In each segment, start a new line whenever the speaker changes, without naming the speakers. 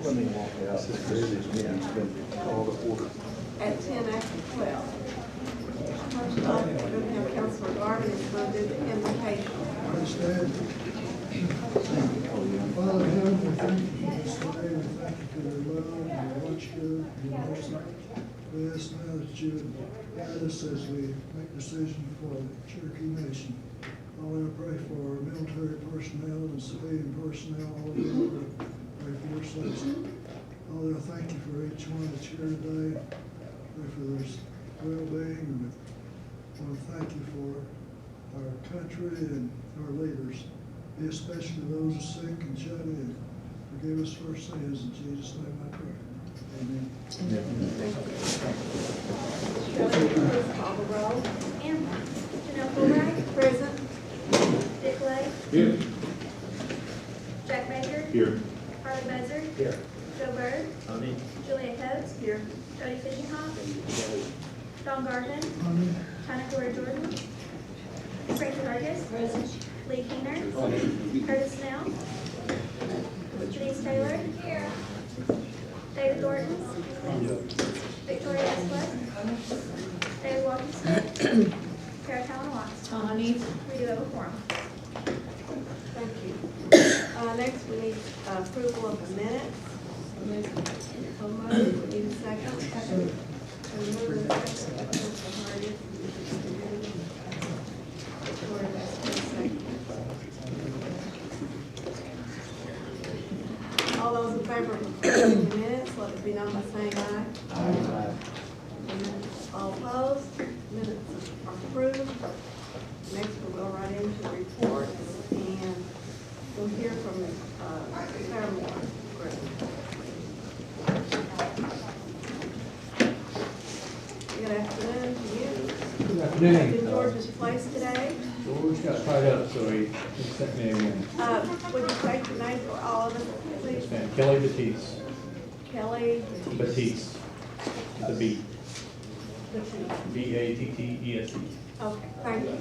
Let me walk out. This meeting's been called to order.
At 10 after 12. First off, we're going to have Councilor Garvin is going to do the invocation.
Understand? Father in heaven, we thank you for this day. We thank you for your love, your watchful, your mercy. We ask now that you would guide us as we make decisions for the Cherokee Nation. Lord, I pray for our military personnel and civilian personnel all over. I pray for your safety. Lord, I thank you for each one that's here today. I pray for their well-being, and I want to thank you for our country and our leaders, especially those sick and shut in. Forgive us for our sins. In Jesus' name I pray. Amen.
Thank you. Shelley, please call the roll.
Amber. Janelle Fulbright.
Present.
Dick Lake.
Here.
Jack Baker.
Here.
Harley Buzzer.
Here.
Joe Bird.
Amen.
Julia Coates.
Here.
Jody Fishinghoff. Don Garvin.
Amen.
Tana Cora Jordan. Frankie Hargis. Lee Keener. Curtis Snell. Denise Taylor. Here. David Thornton. Victoria Esplett. David Walker Smith. Kara Talon Watts.
Tony.
We do have a quorum.
Thank you. Next, we need approval of the minutes. So moved. We need a second. Second. All those in favor of approving the minutes, let it be known by saying aye.
Aye.
All opposed, minutes are approved. Next, we'll go right into the reports, and we'll hear from Fairmore Group. Good afternoon to you.
Good afternoon.
In George's place today.
George got tied up, so he sent me again.
Would you take your name for all of us,
Yes,
please?
ma'am. Kelly Batiste.
Kelly
Batiste. The B.
Batiste.
B-A-T-T-E-S-E.
Okay, thank you.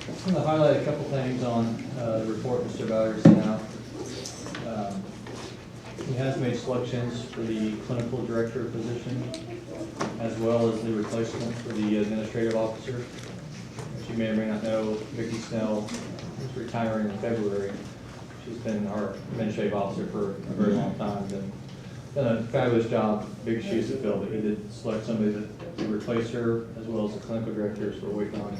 I'm going to highlight a couple things on the report Mr. Bowyer sent out. He has made selections for the clinical director position, as well as the replacement for the administrative officer. As you may or may not know, Vicki Snell is retiring in February. She's been our administrative officer for a very long time and done a fabulous job, big shoes to fill, but he did select somebody to replace her, as well as the clinical directors. We're waiting on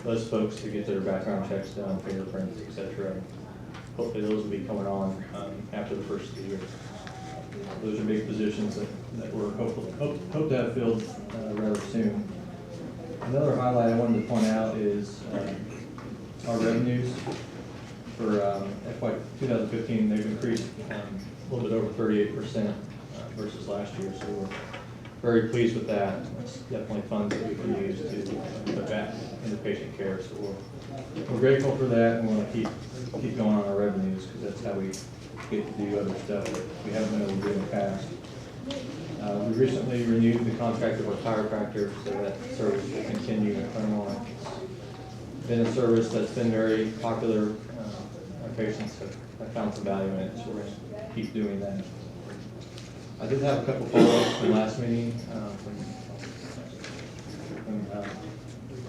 those folks to get their background checks done, fingerprints, etc. Hopefully those will be coming on after the first of the year. Those are big positions that we're hope to have filled rather soon. Another highlight I wanted to point out is our revenues for FY 2015. They've increased a little bit over 38% versus last year, so we're very pleased with that. It's definitely funds that we can use to put back into patient care. So we're grateful for that, and we want to keep going on our revenues, because that's how we get to do other stuff that we haven't been able to do in the past. We recently renewed the contract with our chiropractor, so that service will continue in Claremont. It's been a service that's been very popular. Our patients have found some value in it, so we're going to keep doing that. I did have a couple follow-ups from last meeting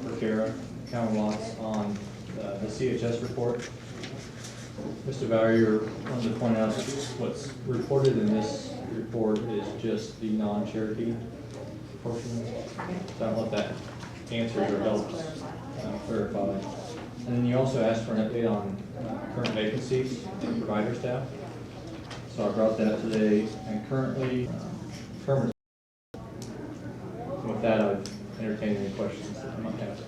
from Kara Watts on the CHS report. Mr. Bowyer wanted to point out that what's reported in this report is just the non-Cherokee portion. So I don't know if that answers or helps clarify. And then you also asked for an update on current vacancies and provider staff. So I brought that today, and currently, term. With that, I've entertained any questions that you might have.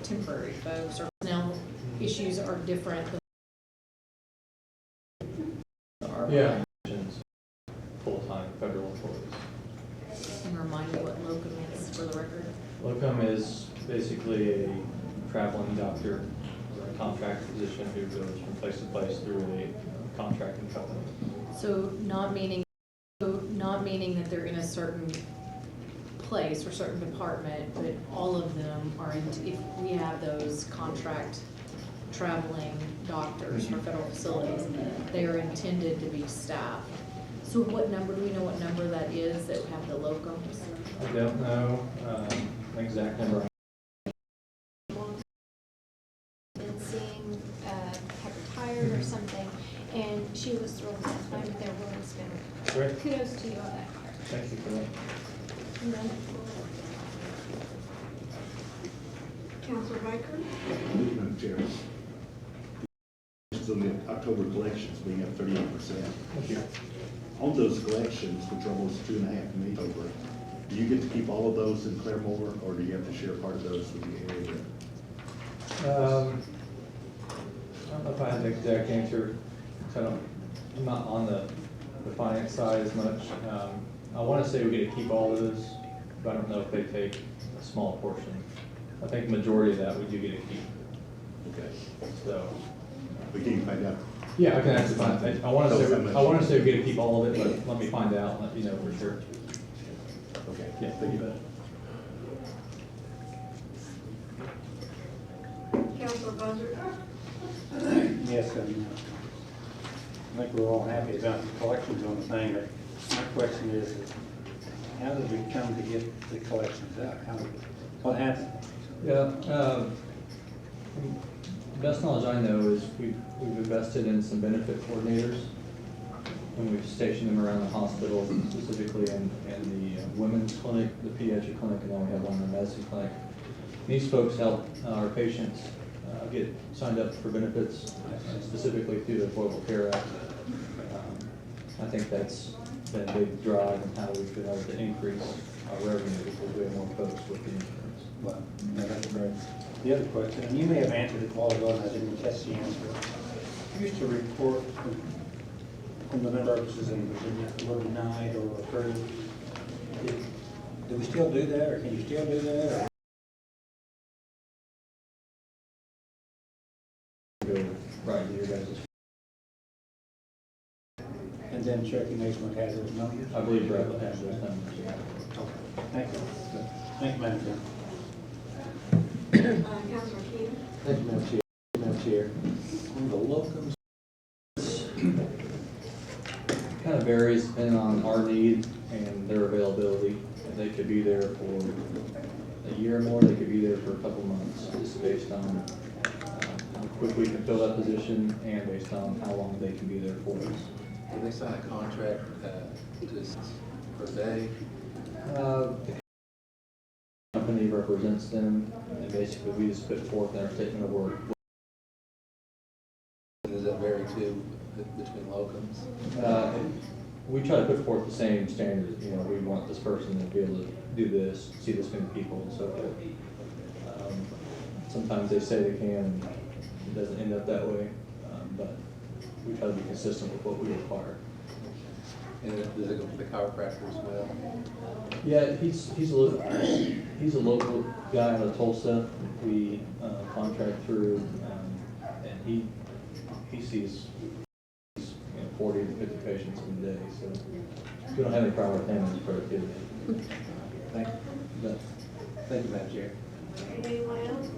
Temporary folks or personnel issues are different than
Yeah. Full-time federal employees.
and remind me what locum is for the record.
Locum is basically a traveling doctor or a contract physician who goes from place to place through a contracting company.
So not meaning meaning that they're in a certain place or certain department, but all of them are, if we have those contract traveling doctors for federal facilities, they are intended to be staff. So what number, do we know what number that is that have the locums?
I don't know, the exact number.
Been seeing, have retired or something, and she was thrilled to find that they're willing to spend.
Great.
Kudos to you on that part.
Thank you for that.
And then,
Counselor Baker?
Madam Chair. So the October collections being up 38%.
Thank you.
On those collections, which are almost $2.5 million over, do you get to keep all of those in Claremore, or do you have to share part of those with the area?
I don't know if I have the exact answer, so I'm not on the finance side as much. I want to say we get to keep all of those, but I don't know if they take a small portion. I think the majority of that we do get to keep,
Okay.
so.
But can you find out?
Yeah, I can actually find, I want to say we get to keep all of it, but let me find out and let you know for sure.
Okay.
Yeah, thank you.
Counselor Buzzard?
Yes, and I think we're all happy about the collections on the thing, but my question is, how did we come to get the collections out? What happened?
Yeah, best knowledge I know is we've invested in some benefit coordinators, and we've stationed them around the hospital, specifically in the women's clinic, the pediatric clinic, and then we have one in the medicine clinic. These folks help our patients get signed up for benefits, specifically through the Affordable Care Act. I think that's been a big drive in how we've been able to increase our revenue because we have more folks with the insurance.
Well, no, that's great. The other question, and you may have answered it a while ago and I didn't catch the answer. You used to report from the member purposes in Virginia, were denied or approved. Do we still do that, or can you still do that? Or?
Go right to your guys'.
And then Cherokee Nation would have those numbers?
I believe Brett will have those numbers.
Thank you. Thank you, Madam Chair.
Counselor Keenan?
Thank you, Madam Chair. Madam Chair, on the locums,
Kind of varies depending on our need and their availability. They could be there for a year or more, they could be there for a couple months, just based on how quick we can fill that position and based on how long they can be there for us.
do they sign a contract just per day?
The company represents them, and basically we just put forth in our statement of work.
Does that vary too between locums?
We try to put forth the same standards, you know, we want this person to be able to do this, see this many people and so forth. Sometimes they say they can, and it doesn't end up that way, but we try to be consistent with what we require.
And does it go for the chiropractor as well?
Yeah, he's a local guy out of Tulsa. We contract through, and he sees 40 to 50 patients in a day, so we don't have any problem with him in his productivity.
Thank you.
But
Thank you, Madam Chair.
Anyone else?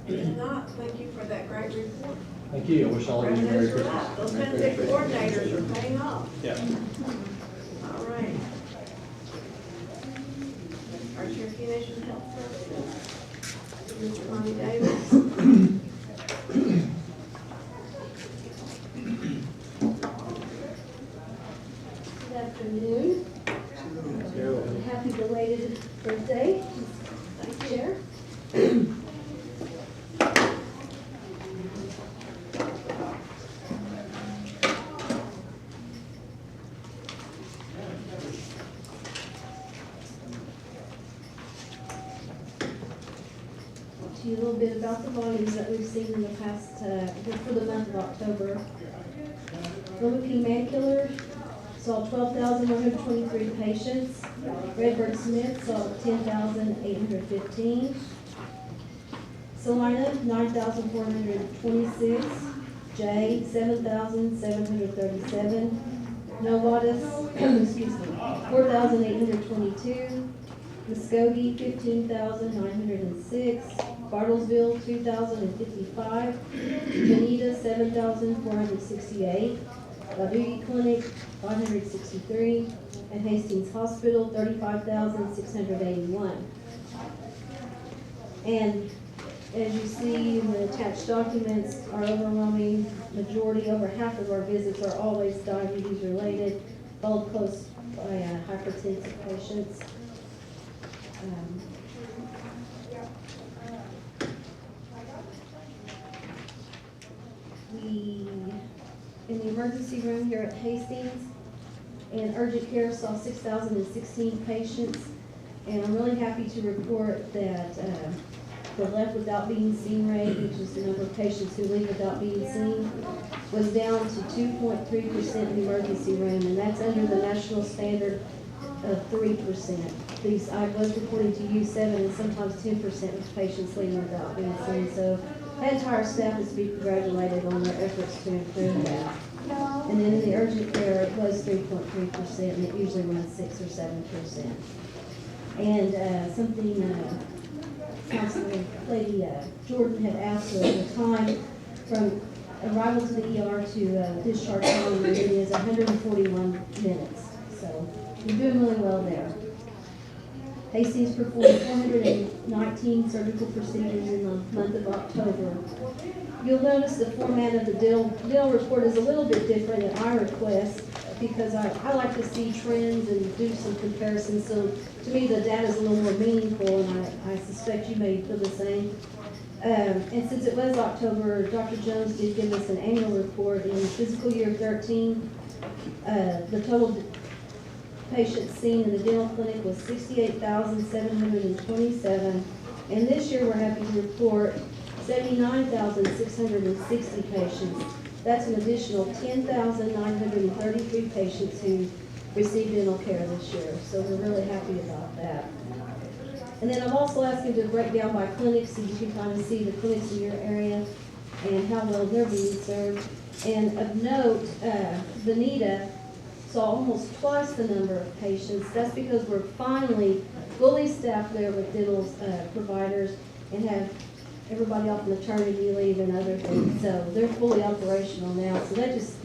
If not, thank you for that great report.
thank you. I wish all of you Merry
Revenues are
Christmas.
up. Those benefit coordinators are paying off.
Yeah.
All right. Our Cherokee Nation Health Services, Mr. Lonnie Davis.
Good afternoon. Happy belated birthday, Vice Chair. Talk to you a little bit about the volumes that we've seen in the past, for the month of October. Roman King Macular saw 12,123 patients. Redbird Smith saw 10,815. Salina, 9,426. J, 7,737. Novartis, excuse me, 4,822. Muskogee, 15,906. Bartlesville, 2,055. Benita, 7,468. Ladue Clinic, 563. And Hastings Hospital, 35,681. And as you see in the attached documents, our overwhelming majority, over half of our visits are always diabetes related, followed close by hypertensive patients. In the emergency room here at Hastings, and urgent care saw 6,016 patients, and I'm really happy to report that the left without being seen rate, which is the number of patients who leave without being seen, was down to 2.3% in the emergency room, and that's under the national standard of 3%. These, I was reporting to you 7 and sometimes 10% of patients leaving without being seen. So the entire staff is to be congratulated on their efforts to improve that. And then in the urgent care, it was 3.3%, and it usually runs 6 or 7%. And something Councilor Lady Jordan had asked for the time from arrival to the ER to discharge time, it is 141 minutes. So we're doing really well there. Hastings performed 419 surgical procedures in the month of October. You'll notice the format of the dental report is a little bit different at our request, because I like to see trends and do some comparisons. So to me, the data is a little more meaningful, and I suspect you may feel the same. And since it was October, Dr. Jones did give us an annual report. In fiscal year 13, the total patients seen in the dental clinic was 68,727. And this year, we're happy to report 79,660 patients. That's an additional 10,933 patients who received dental care this year. So we're really happy about that. And then I've also asked you to break down by clinics so you can kind of see the clinics in your area and how well they're being served. And of note, Benita saw almost twice the number of patients. That's because we're finally fully staffed there with dental providers and have everybody off maternity leave and other things. So they're fully operational now. So that just,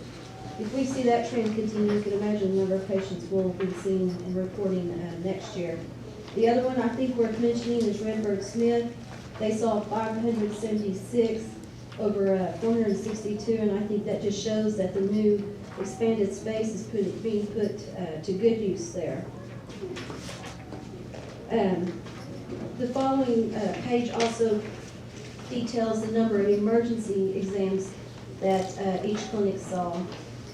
if we see that trend continue, you can imagine the number of patients we'll be seeing and reporting next year. The other one I think worth mentioning is Redbird Smith. They saw 576 over 462, and I think that just shows that the new expanded space is being put to good use there. The following page also details the number of emergency exams that each clinic saw.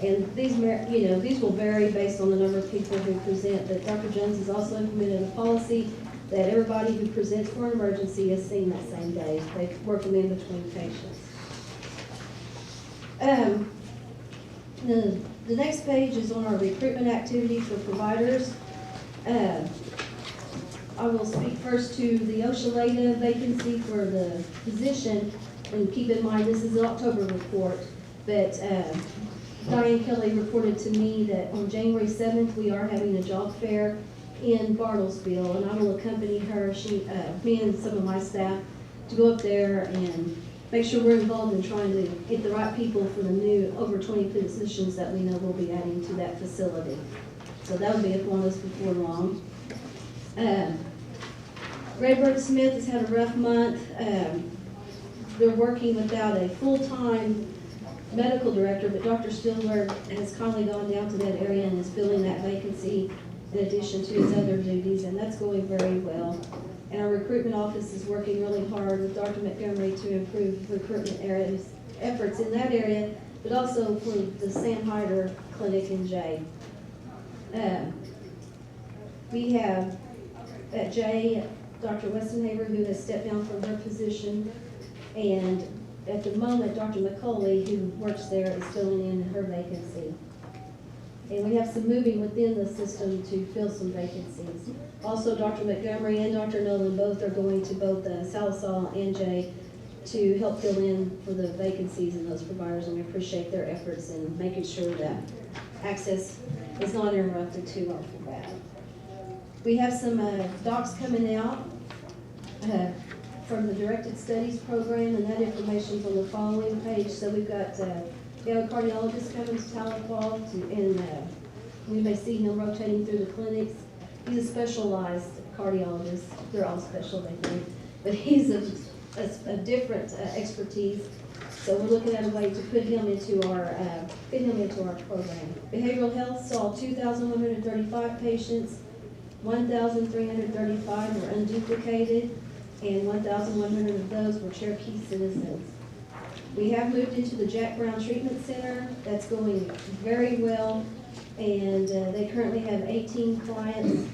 And these, these will vary based on the number of people who present, but Dr. Jones has also implemented a policy that everybody who presents for an emergency is seen that same day. They work them in between patients. The next page is on our recruitment activity for providers. I will speak first to the Oshaleta vacancy for the position, and keep in mind this is an October report, but Diane Kelly reported to me that on January 7th we are having a job fair in Bartlesville, and I will accompany her, me and some of my staff, to go up there and make sure we're involved in trying to get the right people for the new over 20 positions that we know we'll be adding to that facility. So that will be upon us before long. Redbird Smith has had a rough month. They're working without a full-time medical director, but Dr. Stillberg has kindly gone down to that area and is filling that vacancy in addition to his other duties, and that's going very well. And our recruitment office is working really hard with Dr. Montgomery to improve recruitment efforts in that area, but also for the Sam Hyder Clinic in Jay. We have at Jay Dr. Westenhaver, who has stepped down from her position, and at the moment, Dr. McCauley, who works there, is filling in her vacancy. And we have some moving within the system to fill some vacancies. Also, Dr. Montgomery and Dr. Nolan both are going to both Salisaw and Jay to help fill in for the vacancies in those providers, and we appreciate their efforts in making sure that access is not interrupted to our full bad. We have some docs coming out from the Directed Studies program, and that information's on the following page. So we've got we have a cardiologist coming to Tahlequah, and we may see him rotating through the clinics. He's a specialized cardiologist. They're all special, they think, but he's a different expertise. So we're looking at a way to put him into our program. Behavioral health saw 2,135 patients. 1,335 were unduplicated, and 1,100 of those were Cherokee citizens. We have moved into the Jack Brown Treatment Center. That's going very well, and they currently have 18 clients,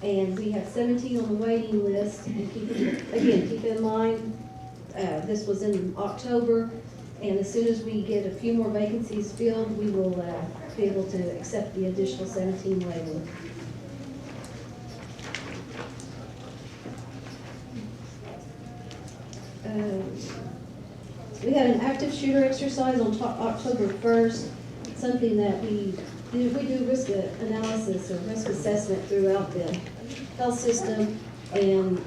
and we have 17 on the waiting list. And keep in mind, this was in October, and as soon as we get a few more vacancies filled, we will be able to accept the additional 17 waiting. We had an active shooter exercise on October 1st, something that we do risk analysis or risk assessment throughout the health system, and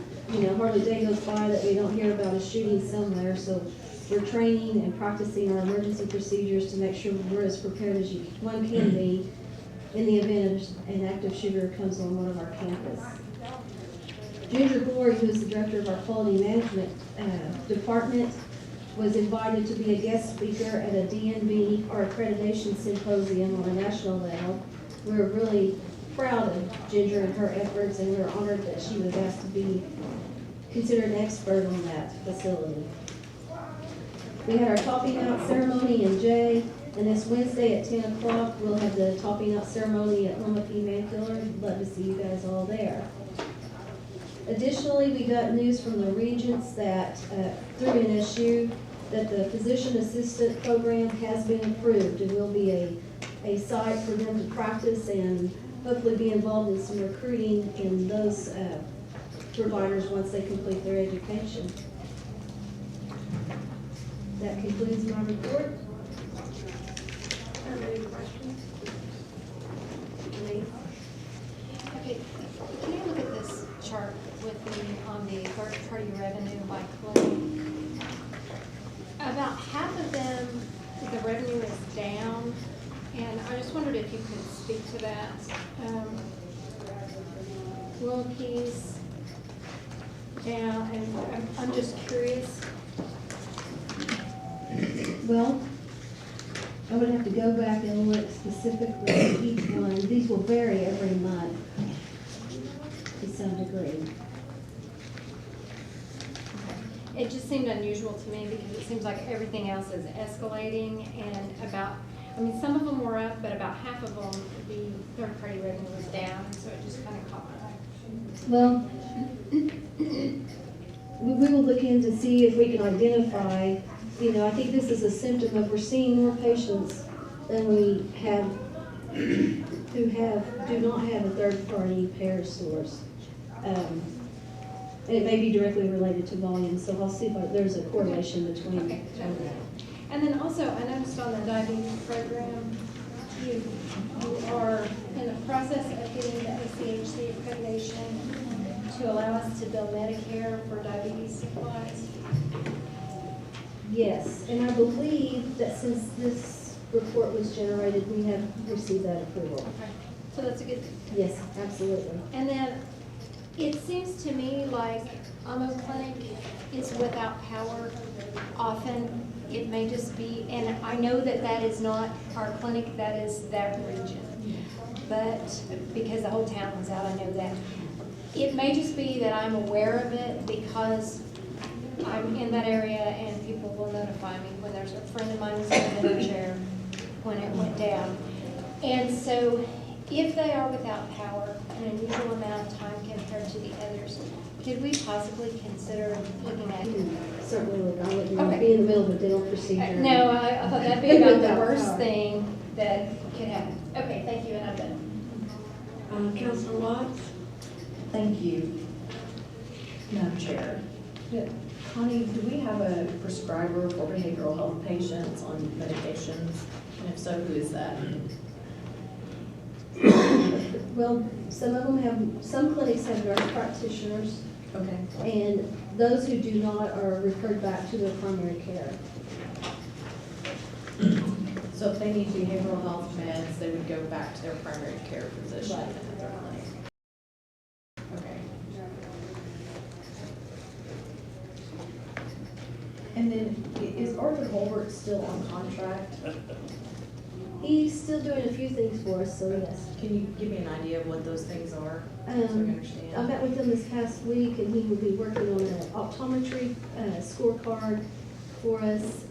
hardly a day goes by that we don't hear about a shooting somewhere. So we're training and practicing our emergency procedures to make sure we're as prepared as one can be in the event an active shooter comes on one of our campus. Ginger Glory, who is the director of our quality management department, was invited to be a guest speaker at a DNB, or accreditation symposium, on a national level. We're really proud of Ginger and her efforts, and we're honored that she was asked to be considered an expert on that facility. We had our topping out ceremony in Jay, and this Wednesday at 10 o'clock, we'll have the topping out ceremony at Loma P. Mankiller. Love to see you guys all there. Additionally, we got news from the regents that through NSU that the physician assistant program has been approved and will be a site for them to practice and hopefully be involved in some recruiting in those providers once they complete their education. That concludes my report.
Any questions?
Okay, can you look at this chart with me on the third-party revenue by clinic? About half of them, the revenue is down, and I just wondered if you could speak to that. Wilkie's down, and I'm just curious.
Well, I would have to go back and look specifically at each one. These will vary every month to some degree.
It just seemed unusual to me because it seems like everything else is escalating, and some of them were up, but about half of them, the third-party revenue was down, so it just kind of caught my eye.
Well, we will look in to see if we can identify, I think this is a symptom of we're seeing more patients than we have who do not have a third-party payer source. And it may be directly related to volume, so I'll see if there's a correlation between that.
And then also, I noticed on the diabetes program, you are in the process of getting the ACHC accreditation to allow us to bill Medicare for diabetes supplies.
Yes, and I believe that since this report was generated, we have received that approval.
Okay, so that's a good thing.
Yes, absolutely.
And then it seems to me like AMO Clinic is without power. Often it may just be, and I know that that is not our clinic, that is that region. But because the whole town is out, I know that. It may just be that I'm aware of it because I'm in that area and people will notify me when there's a friend of mine who's in a wheelchair when it went down. And so if they are without power an unusual amount of time compared to the others, could we possibly consider looking at it?
Certainly would. I wouldn't
Okay.
be in the middle of a dental procedure.
No, I thought that'd be about the
Without
worst
power.
thing that could happen. Okay, thank you, and I'm done.
Councilor Watts?
Thank you, Madam Chair. Connie, do we have a prescriber for behavioral health patients on medications? And if so, who is that?
Well, some clinics have nurse practitioners,
Okay.
and those who do not are referred back to their primary care.
So if they need behavioral health meds, they would go back to their primary care physician
Right.
at their clinic. Okay. And then is Arthur Holbert still on contract?
He's still doing a few things for us, so yes.
Can you give me an idea of what those things are, so I can
I
understand?
met with him this past week, and he will be working on an optometry scorecard for us.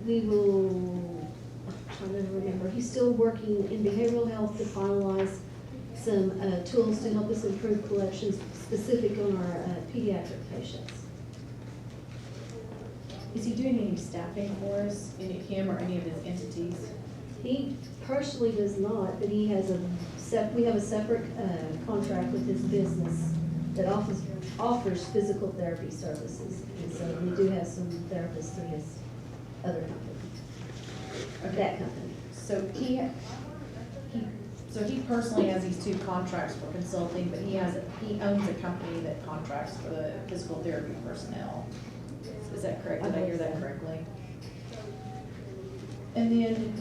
We will, I'm trying to remember, he's still working in behavioral health to finalize some tools to help us improve collections specific on our pediatric patients.
Is he doing any staffing for us, him or any of his entities?
He personally does not, but he has we have a separate contract with his business that offers physical therapy services. And so we do have some therapists through his other company, that company.
So he personally has these two contracts for consulting, but he owns a company that contracts for the physical therapy personnel. Is that correct? Did I hear that correctly? And then,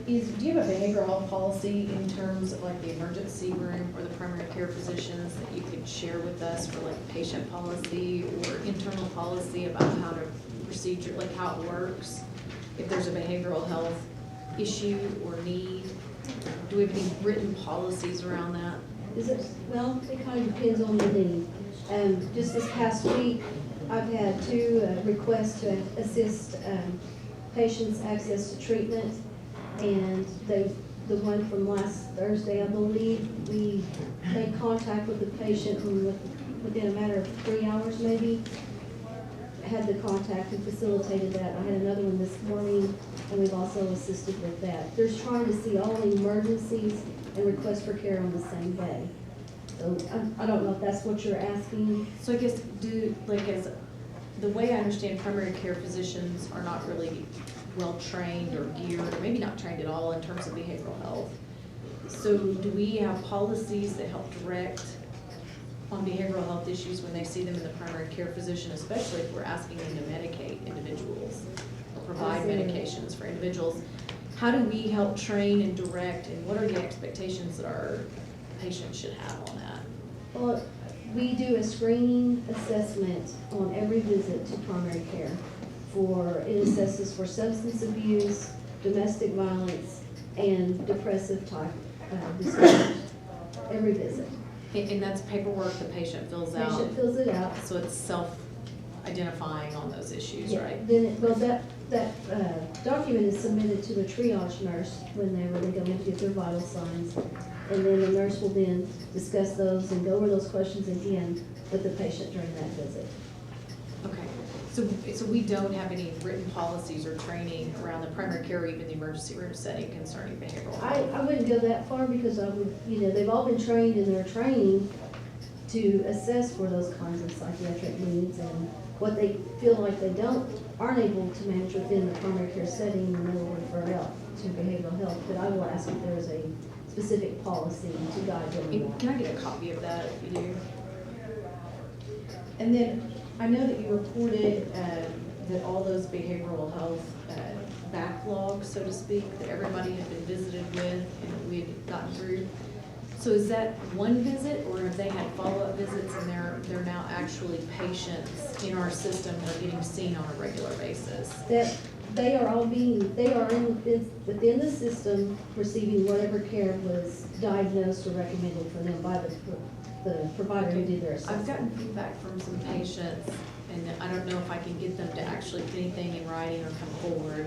do you have a behavioral health policy in terms of like the emergency room or the primary care physicians that you could share with us for like patient policy or internal policy about how to procedure, like how it works? If there's a behavioral health issue or need, do we have any written policies around that?
Well, it kind of depends on the need. Just this past week, I've had two requests to assist patients access to treatment. And the one from last Thursday, I believe, we made contact with the patient and within a matter of 3 hours maybe, had the contact and facilitated that. I had another one this morning, and we've also assisted with that. They're trying to see all emergencies and requests for care on the same day. So I don't know if that's what you're asking.
So I guess as the way I understand, primary care physicians are not really well-trained or geared, or maybe not trained at all in terms of behavioral health. So do we have policies that help direct on behavioral health issues when they see them in the primary care physician, especially if we're asking them to medicate individuals or provide medications for individuals? How do we help train and direct, and what are the expectations that our patients should have on that?
Well, we do a screening assessment on every visit to primary care. It assesses for substance abuse, domestic violence, and depressive type disorders, every visit.
And that's paperwork the patient fills out?
Patient fills it out.
So it's self-identifying on those issues,
Yeah,
right?
then, that document is submitted to a triage nurse when they go in to get their vital signs. And then the nurse will then discuss those and go over those questions again with the patient during that visit.
Okay, so we don't have any written policies or training around the primary care or even the emergency room setting concerning behavioral health?
I wouldn't go that far because they've all been trained in their training to assess for those kinds of psychiatric needs, and what they feel like they aren't able to manage within the primary care setting, and they will refer out to behavioral health. But I will ask if there is a specific policy to guide them on that.
Can I get a copy of that if you do? And then I know that you reported that all those behavioral health backlogs, so to speak, that everybody had been visited with and that we had gotten through. So is that one visit, or have they had follow-up visits and they're now actually patients in our system that are getting seen on a regular basis?
That they are within the system receiving whatever care was diagnosed or recommended for them by the provider who did their assessment.
I've gotten feedback from some patients, and I don't know if I can get them to actually put anything in writing or come forward,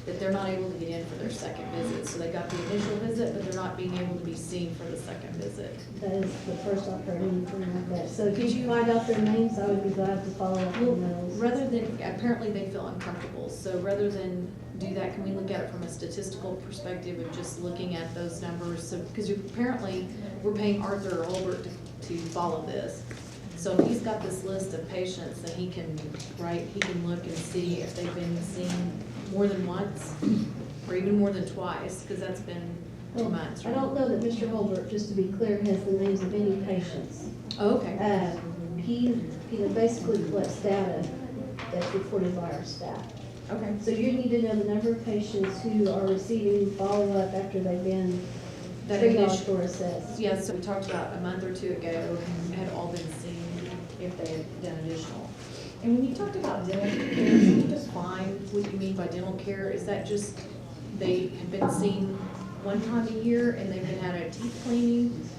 that they're not able to get in for their second visit. So they got the initial visit, but they're not being able to be seen for the second visit.
That is the first I've heard anything like that. So could you find out their names? I would be glad to follow up on those.
Rather than, apparently they feel uncomfortable, so rather than do that, can we look at it from a statistical perspective of just looking at those numbers? So, because apparently we're paying Arthur Holbert to follow this. So if he's got this list of patients, then he can look and see if they've been seen more than once, or or even more than twice, because that's been 2 months,
I
right?
don't know that Mr. Holbert, just to be clear, has the names of any patients.
Oh, okay.
He, basically collects data that's reported by our staff.
Okay.
So you need to know the number of patients who are receiving follow-up after they've been
That
triaged
initial-
or assessed.
Yeah, so we talked about a month or two ago, had all been seen if they had done additional. And when you talked about dental care, can you define what you mean by dental care? Is that just they have been seen one time a year and they've been had a teeth cleaning?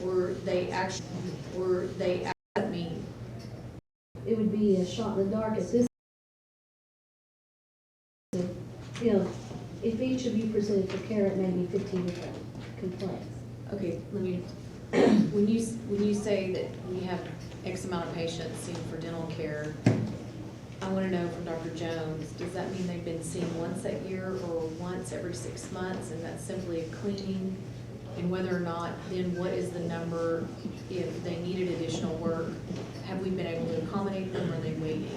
Or they actually mean?
It would be a shot in the dark at this. If each of you presented for care, it may be 15 different complaints.
Okay, let me, when you say that we have X amount of patients seen for dental care, I want to know from Dr. Jones, does that mean they've been seen once that year or once every 6 months, and that's simply a cleaning? And whether or not, then what is the number if they needed additional work? Have we been able to accommodate them, or are they waiting?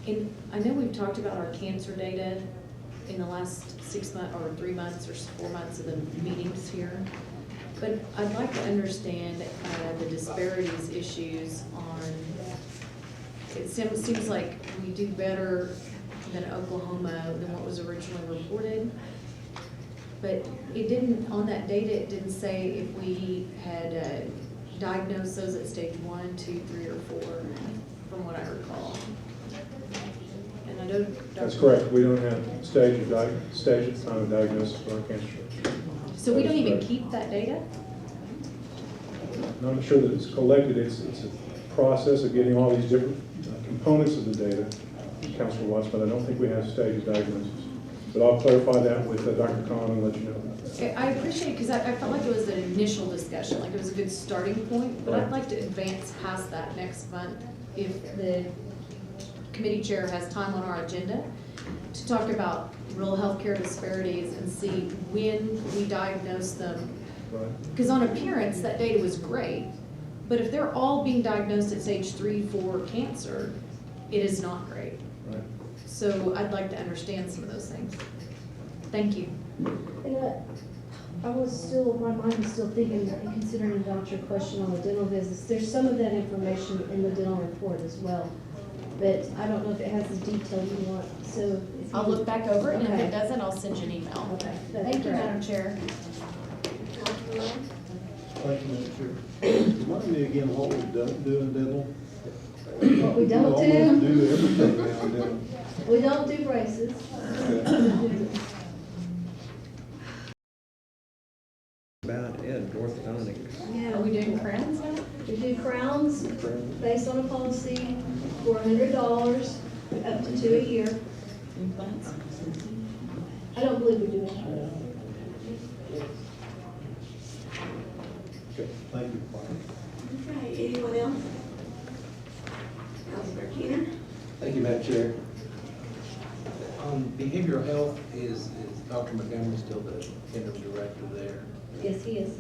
And I know we've talked about our cancer data in the last 6 months, or 3 months, or 4 months of the meetings here. But I'd like to understand the disparities issues on, it seems like we do better than Oklahoma than what was originally reported. But it didn't, on that data, it didn't say if we had diagnosed those at stage 1, 2, 3, or 4, from what I recall. And I know
That's correct. We don't have stage of time of diagnosis for our cancer.
So we
That
don't
is
even
correct.
keep that data?
I'm not sure that it's collected. It's a process of getting all these different components of the data, Councilor Watts, but I don't think we have stage of diagnosis. But I'll clarify that with Dr. Khan and let you know.
I appreciate it, because I felt like it was an initial discussion, like it was a good starting point, but I'd
Right.
like to advance past that next month if the committee chair has time on our agenda to talk about rural healthcare disparities and see when we diagnose them.
Right.
Because on appearance, that data was great, but if they're all being diagnosed at stage 3, 4 cancer, it is not great.
Right.
So I'd like to understand some of those things. Thank you.
And my mind was still thinking and considering about your question on the dental visits. There's some of that information in the dental report as well, but I don't know if it has the detail you want, so. if
I'll
you-
look back over it, and if
Okay.
it doesn't, I'll send you an email.
Okay. that's
Thank you,
correct.
Madam Chair.
Thank you, Mr. Chair. Remind me again what we do in dental?
What we don't
almost
do,
do everything now in dental.
we don't do braces.
About orthodontics.
Are
Yeah,
we doing crowns now?
we do crowns based on a policy for $100, up to 2 a year.
Implants?
I don't believe we do it.
Thank you.
Okay, anyone else? Councilor Keener?
Thank you, Madam Chair. Behavioral health, is Dr. Montgomery still the interim director there?
Yes, he is.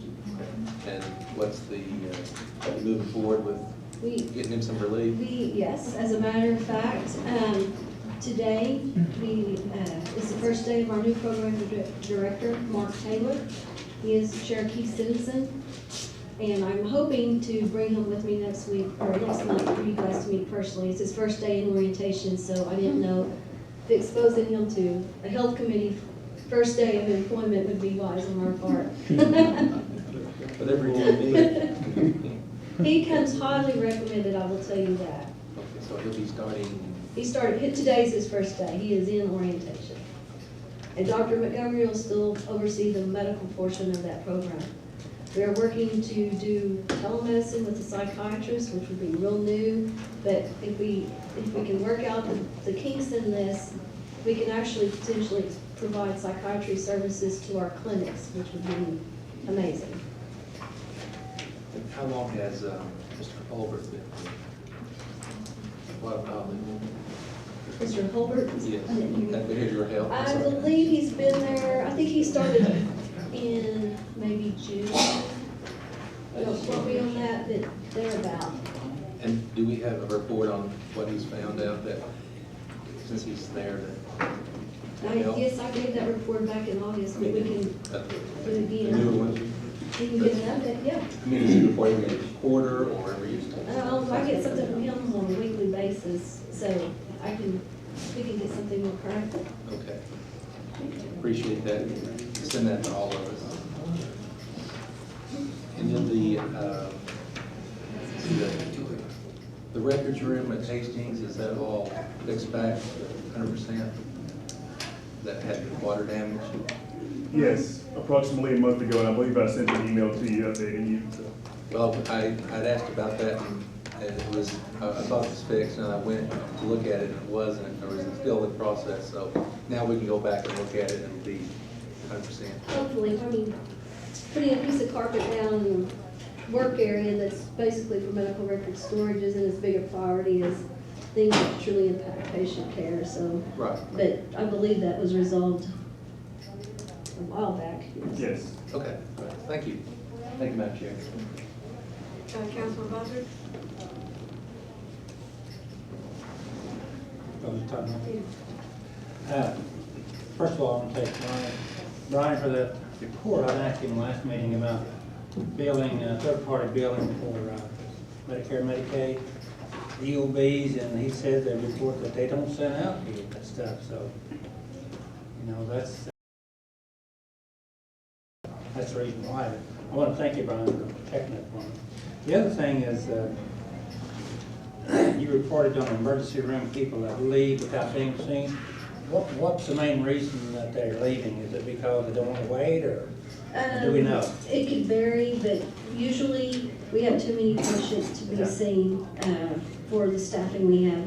And what's the, moving forward with
We,
getting him some relief?
yes, as a matter of fact, today, is the first day of our new program director, Mark Taylor. He is a Cherokee citizen, and I'm hoping to bring him with me next week, or next month, for you guys to meet personally. It's his first day in orientation, so I didn't know if exposing him to a health committee first day of employment would be wise on our part.
Whatever you need.
He comes highly recommended, I will tell you that.
Okay, so he'll be starting,
Today's his first day, he is in orientation. And Dr. Montgomery will still oversee the medical portion of that program. We are working to do telemedicine with a psychiatrist, which would be real new, but if we can work out the kinks in this, we can actually potentially provide psychiatry services to our clinics, which would be amazing.
how long has Mr. Holbert been? What about
Mr. Holbert?
Yes,
I didn't hear you.
that behavioral health?
I believe he's been there, I think he started in maybe June. Don't quote me on that, but they're about.
And do we have a report on what he's found out that, since he's there, that?
Yes, I gave that report back in August, but we can
The
do it again.
newer ones?
You can get an update, yeah.
I mean, is it report every quarter or every year?
I get something from him on a weekly basis, so we can get something more current.
Okay. Appreciate that. Send that to all of us. And then the records room at Hastings, is that all fixed back 100%? That had water damage?
Yes, approximately a month ago, and I believe I sent an email to you updating you. So.
Well, I'd asked about that, and it was, I thought it was fixed, and I went to look at it, and it wasn't, or was still in process, so now we can go back and look at it and be 100%.
Hopefully, I mean, putting a piece of carpet down in the work area that's basically for medical record storage isn't as big a priority as things that truly impact patient care, so.
Right.
But I believe that was resolved a while back.
Yes.
Okay, all right. Thank you.
Thank you, Madam Chair.
Councilman Buzzard?
First of all, I want to thank Brian for that report. I asked him last meeting about billing, third-party billing for Medicare, Medicaid, EOBs, and he said the report that they don't send out to you that stuff, so, you know, that's the reason why. I want to thank you, Brian, for checking that for me. The other thing is, you reported on emergency room people that leave without being seen. What's the main reason that they're leaving? Is it because they don't want to wait, or do we know?
It could vary, but usually we have too many patients to be seen for the staffing we have.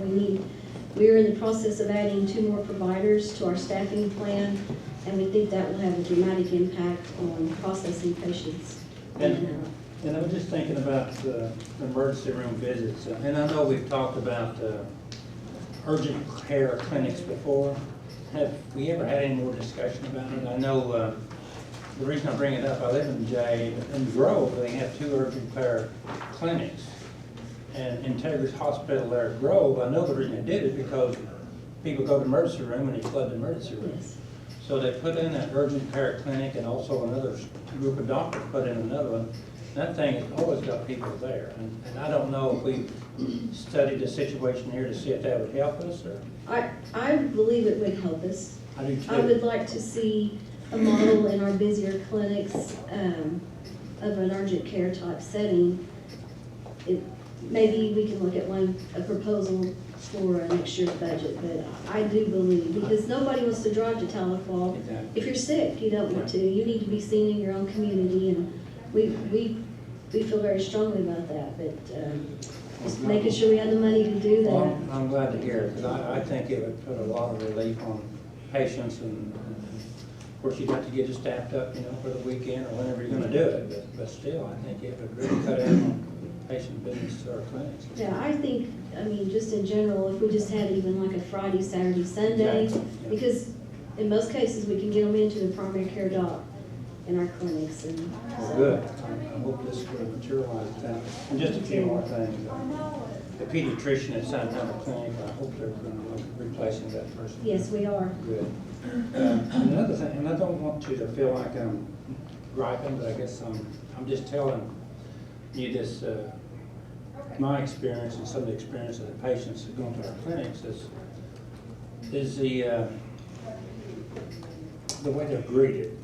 We're in the process of adding 2 more providers to our staffing plan, and we think that will have a dramatic impact on processing patients.
And I was just thinking about the emergency room visits, and I know we've talked about urgent care clinics before. Have we ever had any more discussion about it? I know the reason I bring it up, I live in Grove, they have 2 urgent care clinics. And Integris Hospital there at Grove, I know the reason they did it because people go to the emergency room and they flood the emergency room.
Yes.
So they put in an urgent care clinic, and also another group of doctors put in another one. That thing has always got people there. And I don't know if we studied the situation here to see if that would help us, or.
I believe it would help us.
I do too.
I would like to see a model in our busier clinics of an urgent care type setting. Maybe we can look at a proposal for next year's budget, but I do believe, because nobody wants to drive to Tahlequah.
Exactly.
If you're sick, you don't want to. You need to be seen in your own community, and we feel very strongly about that, but just making sure we have the money to do
Well,
that.
I'm glad to hear it, because I think it would put a lot of relief on patients, and of course, you'd have to get it staffed up, you know, for the weekend or whenever you're gonna do it, but still, I think it would really cut down on patient visits to our clinics.
Yeah, I think, I mean, just in general, if we just had even like a Friday, Saturday, Sunday,
Exactly, yeah.
because in most cases, we can get them into the primary care doc in our clinics, and so.
Good. I hope this will materialize that. And just a few more things. The pediatrician at San Antonio Clinic, I hope they're going to look at replacing that person.
Yes, we are.
Good. Another thing, and I don't want you to feel like I'm griping, but I guess I'm just telling you this, my experience and some of the experience of the patients who go to our clinics is the way they're greeted.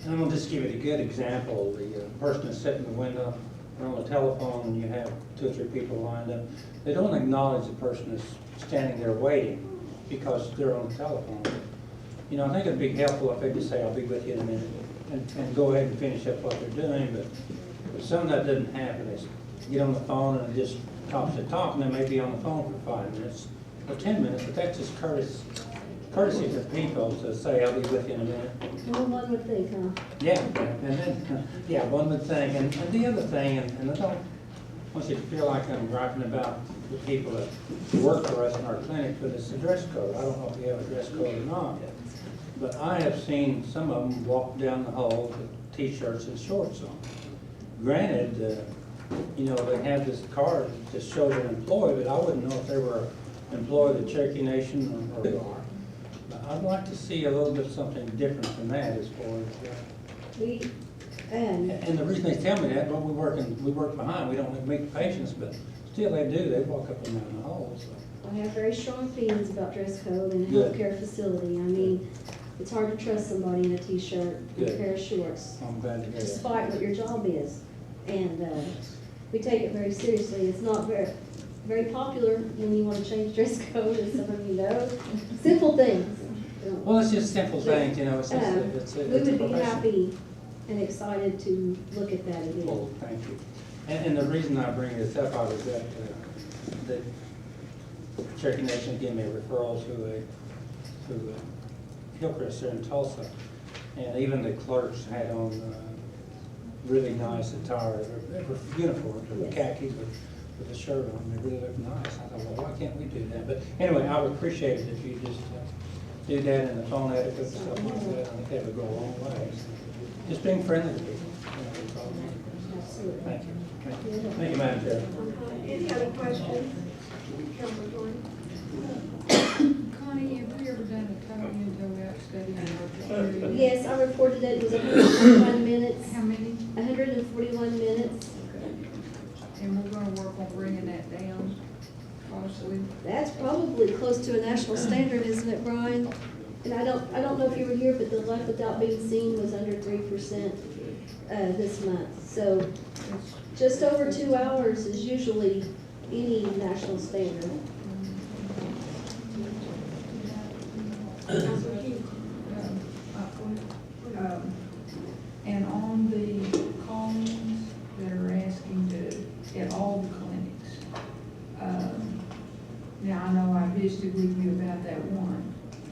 And I'm going to just give it a good example. The person is sitting in the window, or on the telephone, and you have 2 or 3 people lined up. They don't acknowledge the person is standing there waiting because they're on the telephone. You know, I think it'd be helpful if they just say, "I'll be with you in a minute," and go ahead and finish up what they're doing. But some of that doesn't happen. They get on the phone and it just talk, and they may be on the phone for 5 minutes or 10 minutes, but that's just courtesy to people to say, "I'll be with you in a minute."
Well, one would think, huh?
Yeah, and then, yeah, one would think, and the other thing, and I don't want you to feel like I'm griping about the people that work for us in our clinic, but it's the dress code. I don't know if we have a dress code or not, but I have seen some of them walk down the hall with T-shirts and shorts on. granted, you know, they have this card that shows they're employed, but I wouldn't know if they were employed at Cherokee Nation or but I'd like to see a little bit something different than that as far as,
We,
and the reason they tell me that, well, we work behind, we don't meet the patients, but still they do, they walk up and down the hall, so.
I have very strong feelings about dress code in a
Good.
healthcare facility. I mean, it's hard to trust somebody in a t-shirt and a
Good.
pair of shorts,
I'm glad to hear that.
despite what your job is. And, we take it very seriously. It's not very popular when you want to change dress code, as some of you know. Simple things.
Well, it's just simple things, you know, it's just, it's
We
a
would be
profession.
happy and excited to look at that
Well,
again.
thank you. And the reason I bring this up, I was that Cherokee Nation gave me a referral to Hillcrest there in Tulsa. And even the clerks had on really nice attire, uniforms,
Yes.
khakis with a shirt on, they really looked nice. I thought, well, why can't we do that? But anyway, I would appreciate it if you just do that in the phone etiquette and stuff like that. I think that would go a long way. Just being friendly to people. You know, that's all.
Absolutely.
Thank you. Thank you. Thank you, Madam Chair.
Any other questions? Councilman Jordan?
Connie, have we ever done a total into out study on our
Yes, I reported that it was 141 minutes,
How many?
141 minutes.
And we're gonna work on bringing that down, possibly.
That's probably close to a national standard, isn't it, Brian? And I don't know if you were here, but the left without being seen was under 3% this month. So just over 2 hours is usually any national standard.
And on the call-ins that are asking to, at all the clinics, now I know I visited with you about that one,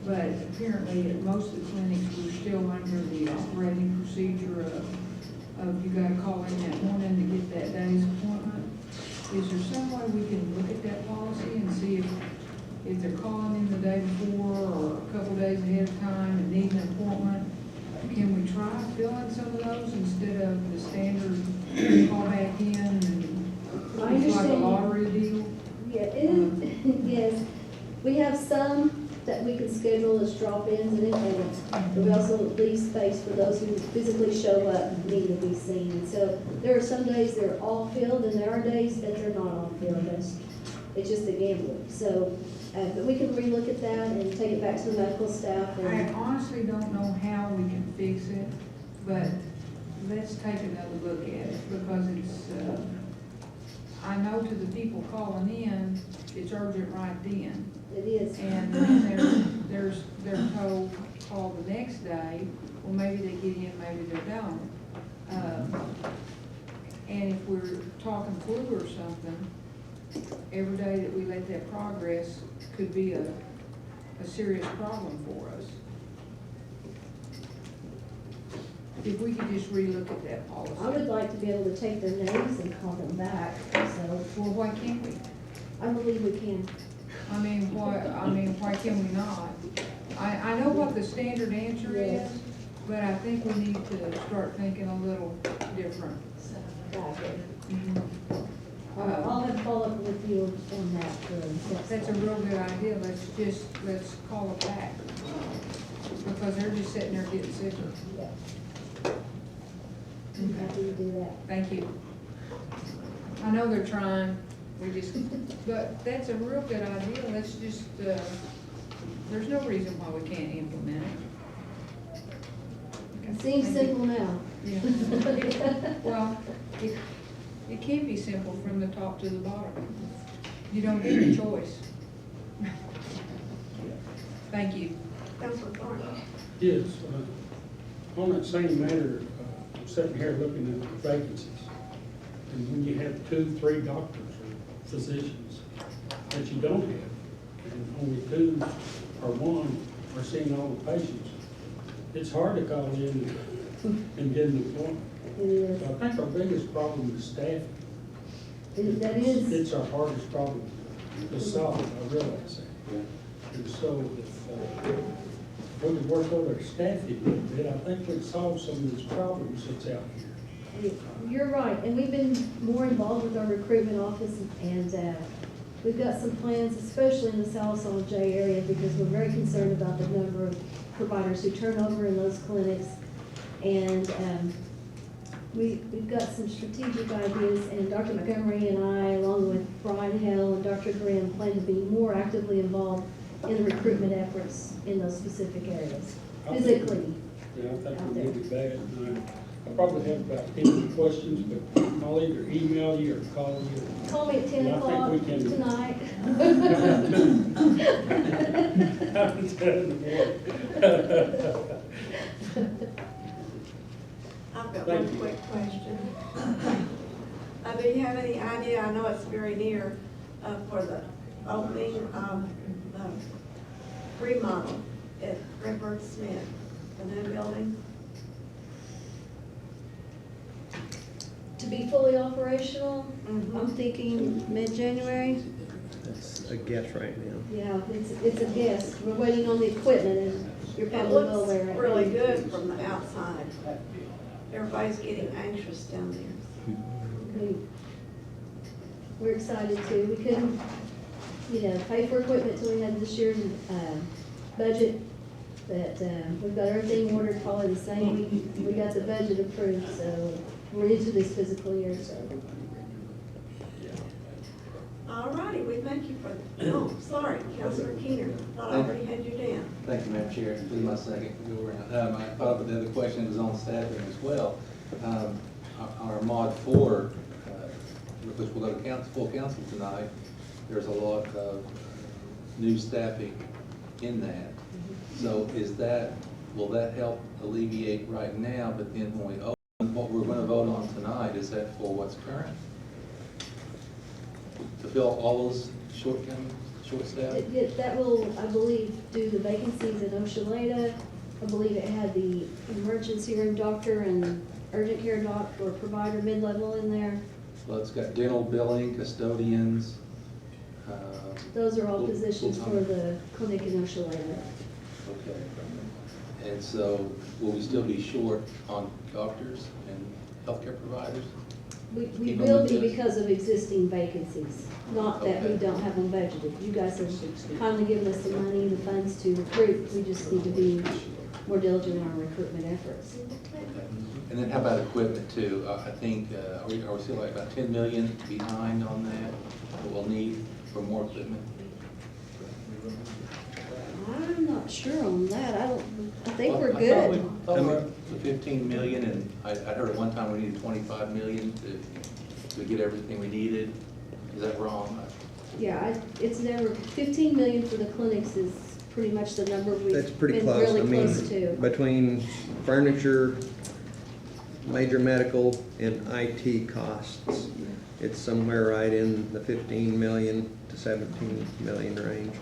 but apparently at most of the clinics, we're still under the operating procedure of you gotta call in that morning to get that day's appointment. Is there some way we can look at that policy and see if they're calling in the day before or a couple days ahead of time and need an appointment? Can we try filling some of those instead of the standard call back in and
I
it's like a
understand.
lottery deal?
Yeah, yes. We have some that we can schedule as drop-ins and advance, but we also leave space for those who physically show up and need to be seen. So there are some days they're all filled, and there are days that they're not all filled. It's just a gamble. So, but we can relook at that and take it back to the medical staff.
I
And
honestly don't know how we can fix it, but let's take another look at it because it's, I know to the people calling in, it's urgent right then.
it is.
And they're told, call the next day, well, maybe they get in, maybe they don't. And if we're talking flu or something, every day that we let that progress could be a serious problem for us. If we could just relook at that policy.
I would like to be able to take their names and call them back, so
Well, why can't we?
I believe we can.
I mean, why can we not? I know what the standard answer is, but I think we need to start thinking a little different. Mhm.
I'll have to follow up with you on that.
That's a real good idea, let's call it back, because they're just sitting there getting sicker.
I'm happy to do that.
Thank you. I know they're trying, but that's a real good idea, let's just, there's no reason why we can't implement it.
It seems simple now.
Yeah. Well, it can be simple from the top to the bottom. You don't get a choice. Thank you.
Councilman Thornton?
Yes, on that same matter, I'm sitting here looking at the vacancies. And when you have 2, 3 doctors or physicians that you don't have, and only 2 or 1 are seeing all the patients, it's hard to call in and get an appointment.
It is.
I think our biggest problem is staffing.
That is.
It's our hardest problem to solve, I realize that. And so if we could work on our staffing a little bit, I think we'd solve some of these problems that's out here.
You're right, and we've been more involved with our recruitment office, and we've got some plans, especially in the Salisbury J area, because we're very concerned about the number of providers who turn over in those clinics. And we've got some strategic ideas, and Dr. Montgomery and I, along with Brian Hell and Dr. Graham, plan to be more actively involved in the recruitment efforts in those specific areas, physically.
Yeah, I think we need it bad. And I probably have about 10 questions, but I'll either email you or call you.
Call me at 10
And I think
o'clock
we can-
tonight.
Haven't said it before.
I've got
Thank
one
you.
quick question. Do you have any idea, I know it's very near, for the opening of the remodel at Redbird Smith, the new building?
To be fully operational,
Mhm.
I'm thinking mid-January.
That's a guess right now.
Yeah, it's a guess. We're waiting on the equipment, and you're
It
probably well
looks
aware.
really good from the outside. Everybody's getting anxious down there.
We're excited too. We couldn't, pay for equipment till we had this year's budget, but we've got everything ordered probably the same week we got the budget approved, so we're into this fiscal year, so.
All righty, we thank you for, oh, sorry, Councilor Keener, thought I already had you down.
Thank you, Madam Chair. This is my second go around. I thought the other question was on staffing as well. Our Mod 4, which will go to full council tonight, there's a lot of new staffing in that. So will that help alleviate right now, but then when we open, what we're going to vote on tonight, is that for what's current? To fill all those short staff?
That will, I believe, do the vacancies at Oshaleta. I believe it had the emergency room doctor and urgent care doc or provider mid-level in there.
Well, it's got dental billing, custodians.
Those are all positions for the clinic in Oshaleta.
Okay. And so will we still be short on doctors and healthcare providers?
We
Even
will
with
be
this?
because of existing vacancies, not that we
Okay.
don't have them budgeted. You guys have kindly given us the money, the funds to recruit. We just need to be more diligent in our recruitment efforts.
Okay. And then how about equipment too? I think, are we still like about 10 million behind on that we'll need for more equipment?
I'm not sure on that. I think
Well,
we're
I thought
good.
we thought we were up to 15 million, and I heard at one time we needed 25 million to get everything we needed. Is that wrong?
Yeah, it's never, 15 million for the clinics is pretty much the number we've
That's pretty
been
close.
really
I mean,
close to.
between furniture, major medical, and IT costs, it's somewhere right in the 15 million to 17 million range.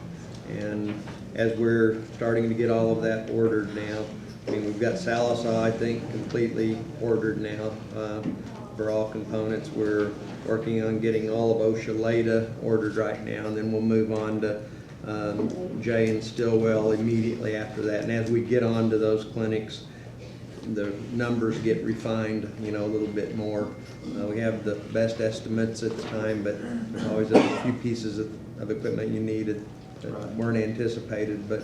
And as we're starting to get all of that ordered now, I mean, we've got Salisa, I think, completely ordered now for all components. We're working on getting all of Oshaleta ordered right now, and then we'll move on to Jay and Stillwell immediately after that. And as we get on to those clinics, the numbers get refined, a little bit more. We have the best estimates at the time, but there's always a few pieces of equipment you needed that weren't anticipated. But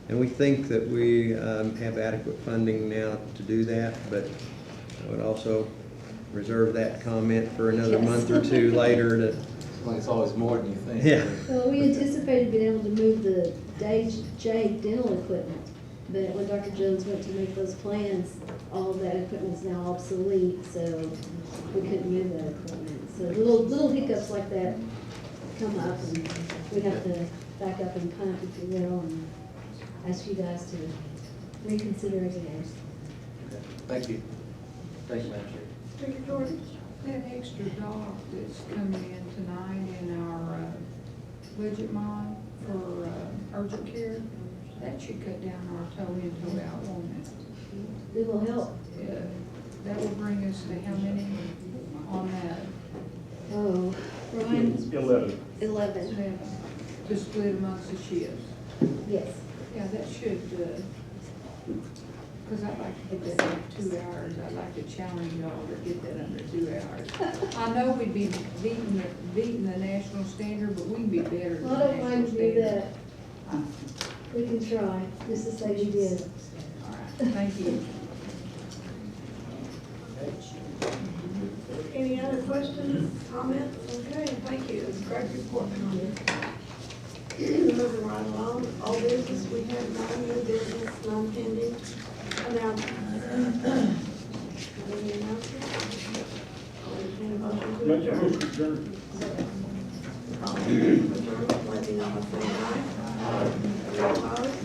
and we think that we have adequate funding now to do that, but I would also reserve that comment for another
Yes.
month or two later to.
Well, it's always more than you think.
Yeah.
Well, we anticipated being able to move the J dental equipment, but when Dr. Jones went to make those plans, all of that equipment is now obsolete, so we couldn't move that equipment. So little hiccups like that come up, and we have to back up and punt, if you will, and ask you guys to reconsider again.
Okay. Thank you. Thank you, Madam Chair.
Dr. Jordan?
That extra doc that's coming in tonight in our budget mod for urgent care, that should cut down our toe in, toe out, won't it?
It will help.
That will bring us to how many on that?
Oh, Brian?
11.
11,
To split amongst the shifts.
yes.
Yeah, that should Because I'd like to get that under 2 hours. I'd like to challenge y'all to get that under 2 hours. I know we'd be beating the national standard, but we can be better than
Well,
the
I don't
national
mind to do
standard.
that. We can try, just to say we did.
All right, thank you.
Any other questions, comments? Okay, thank you. It's a great report, Connie. Moving right along, all business, we have none, new business, none pending. Announcements. Any announcements? Entertain a motion to
Make a
adjourn.
motion to adjourn.
All in favor of adjournment, let me know by saying aye. Any opposed?